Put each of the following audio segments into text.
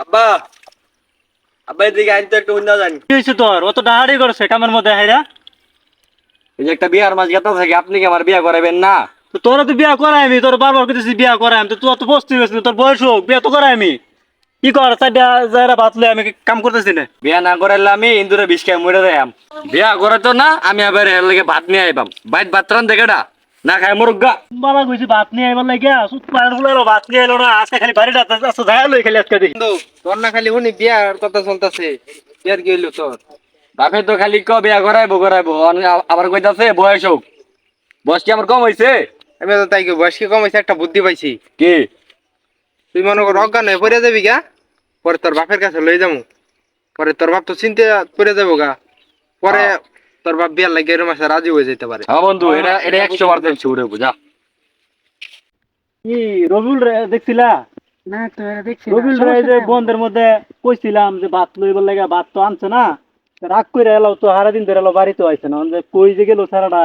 আব্বা আব্বা এদিকে আইন তো একটু উন্না জানি। কি হয়েছে তোর? অত ডাহাড়ি করছে কামের মধ্যে হাইরা। এই যে একটা বিয়ার মাঝ গেতা থাকে, আপনি কি আমার বিয়া করাবেন না? তো তোরা তো বিয়া করাই আমি, তোর বারবার করতেছি বিয়া করাই আমি, তো তুই অত বস্তি গেছিস, তোর বয়স হোক, বিয়া তো করাই আমি। কি কর চারটা যারা বাতলে আমি কাম করতেছি না। বিয়া না করাইলে আমি ইন্দুরে বিষ খাই মরে যাইম। বিয়া করে তো না, আমি আবার এর লাগে ভাত নিয়ে আইবাম। বাইত ভাত রান দেখে না খাই মরুগা। বাবা কইছি ভাত নিয়ে আইবার লাগে, সুত পায়ন ফুলারও ভাত নিয়ে এলো না, আজকে খালি বাড়িটা আসতে যায় লই খালি আজকে দেখি। বন্ধু তোর না খালি শুনি বিয়ার কথা চলতেছে, বিয়ার কি হইলো তোর? বাপে তো খালি বিয়া করাইবো আবার কইতাছে বয়স হোক। বয়স কি আমার কম হইছে? আমি তো তাই বয়স কি কম হয়েছে, একটা বুদ্ধি পাইছি। কি? তুই মনে কর অজ্ঞান হয়ে পড়ে যাবি গা, পরে তোর বাপের কাছে লই যাবো, পরে তোর বাপ তো চিনতে পড়ে যাবো গা, পরে তোর বাপ বিয়ার লাগে এরকম মাসে রাজি হয়ে যেতে পারে। হ্যাঁ বন্ধু, এটা এটা 100% ছুড়ে বুঝা। কি রবিউল রে দেখছিলা? না তো এরা দেখছি রবিউল রে যে বন্ধের মধ্যে কইছিলাম যে ভাত লইবার লাগে, ভাত তো আনছে না, রাগ করে এলো তো, সারা দিন ধরে এলো বাড়িতে আইছে না, কই যে গেল সারাটা।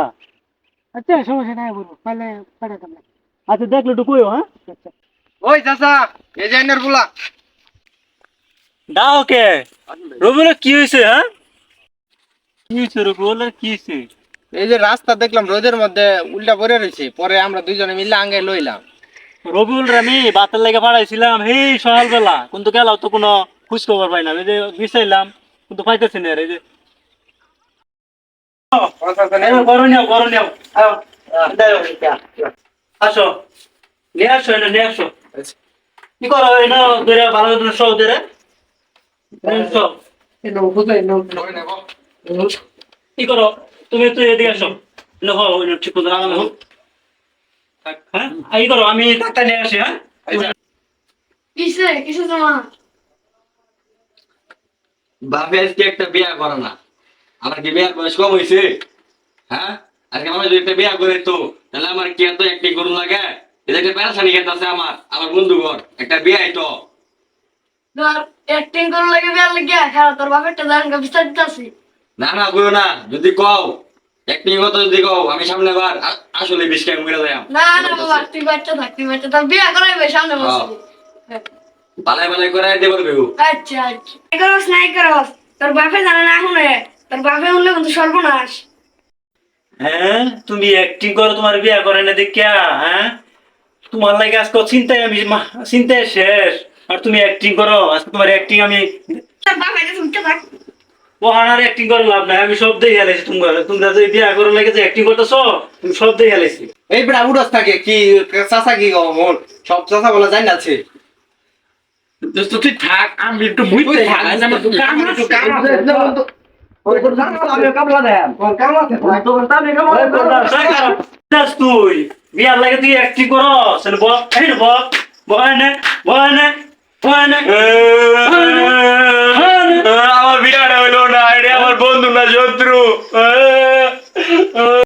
আচ্ছা সমস্যা নাই বলবো পালে পাঠাতাম না। আচ্ছা দেখলো একটু কইও। হ্যাঁ ওই চাচা, এই যে আইনার গুলা দাও কে রবিউল কি হয়েছে? হ্যাঁ কি হয়েছে রবিউল, কি হয়েছে? এই যে রাস্তা দেখলাম রোদের মধ্যে উল্টা পড়ে রয়েছে, পরে আমরা দুইজনে মিলে আঙ্গে লইলাম। রবিউল রে আমি বাতের লেগে পাঠাইছিলাম সেই সকালবেলা, কিন্তু গেলাম তো কোনো খোঁজ খবর পাইলাম, এই যে বিচাইলাম কিন্তু পাইতেছি না। এই যে করণীয় করণীয় আসো, নিয়ে আসো, এটা নিয়ে আসো। কি করো এটা ধরে ভালো করে সব ধরে কি করো তুমি? তুই এদিকে আসো, ঠিক করে লাগানো হোক। হ্যাঁ এই করো, আমি ডাক্তার নিয়ে আসি। হ্যাঁ কিসে কিসে তোমার বাপে আজকে একটা বিয়া করে না, আমার কি বিয়ার বয়স কম হয়েছে? হ্যাঁ, আজকে আমার যদি একটা বিয়া করে তো তাহলে আমার কি এত একটি গরু লাগে? এটা একটা পেরাশানি খেতে আমার বন্ধু ঘর একটা বিয়াই তো। ধর অ্যাক্টিং করে লাগে বিয়ার লাগে খেলা তোর বাপেরটা জান বিস্তারিত আছে। না কইও না, যদি কও একটি কথা যদি কও আমি সামনে বার আসলে বিষ খাই মরে যাই। না না বাবা তুই বাচ্চা থাক, তুই বাচ্চা তোর বিয়া করাইবে সামনে বসে। বালাই করে আইতে পারবে ও। আচ্ছা আচ্ছা এই করস না এই করস, তোর বাপে জানে না এখন, তোর বাপে উঠলে কিন্তু সর্বনাশ। হ্যাঁ তুমি অ্যাক্টিং করো, তোমার বিয়া করে না দেখিয়া। হ্যাঁ তোমার লাগে আজকে চিন্তায় আমি চিন্তায় শেষ, আর তুমি অ্যাক্টিং করো। আজকে তোমার অ্যাক্টিং আমি তোর বাপে কাছে উঠতে থাক। ওহানার অ্যাক্টিং করে লাভ নাই, আমি সব দেখে গেলেছি। তোমরা যে বিয়া করে লাগে যে অ্যাক্টিং করতেছো, তুমি সব দেখে গেলেছি। এই বেড়া উড়াস থাকে কি চাচা কি মন সব চাচা বলা যায় না আছে। তুই থাক, আমি একটু বুঝতে থাক, আমার তো কাম আছে। তুই বিয়ার লাগে তুই অ্যাক্টিং করো, আমার বিয়াটা হইলো না, এটা আমার বন্ধু না শত্রু।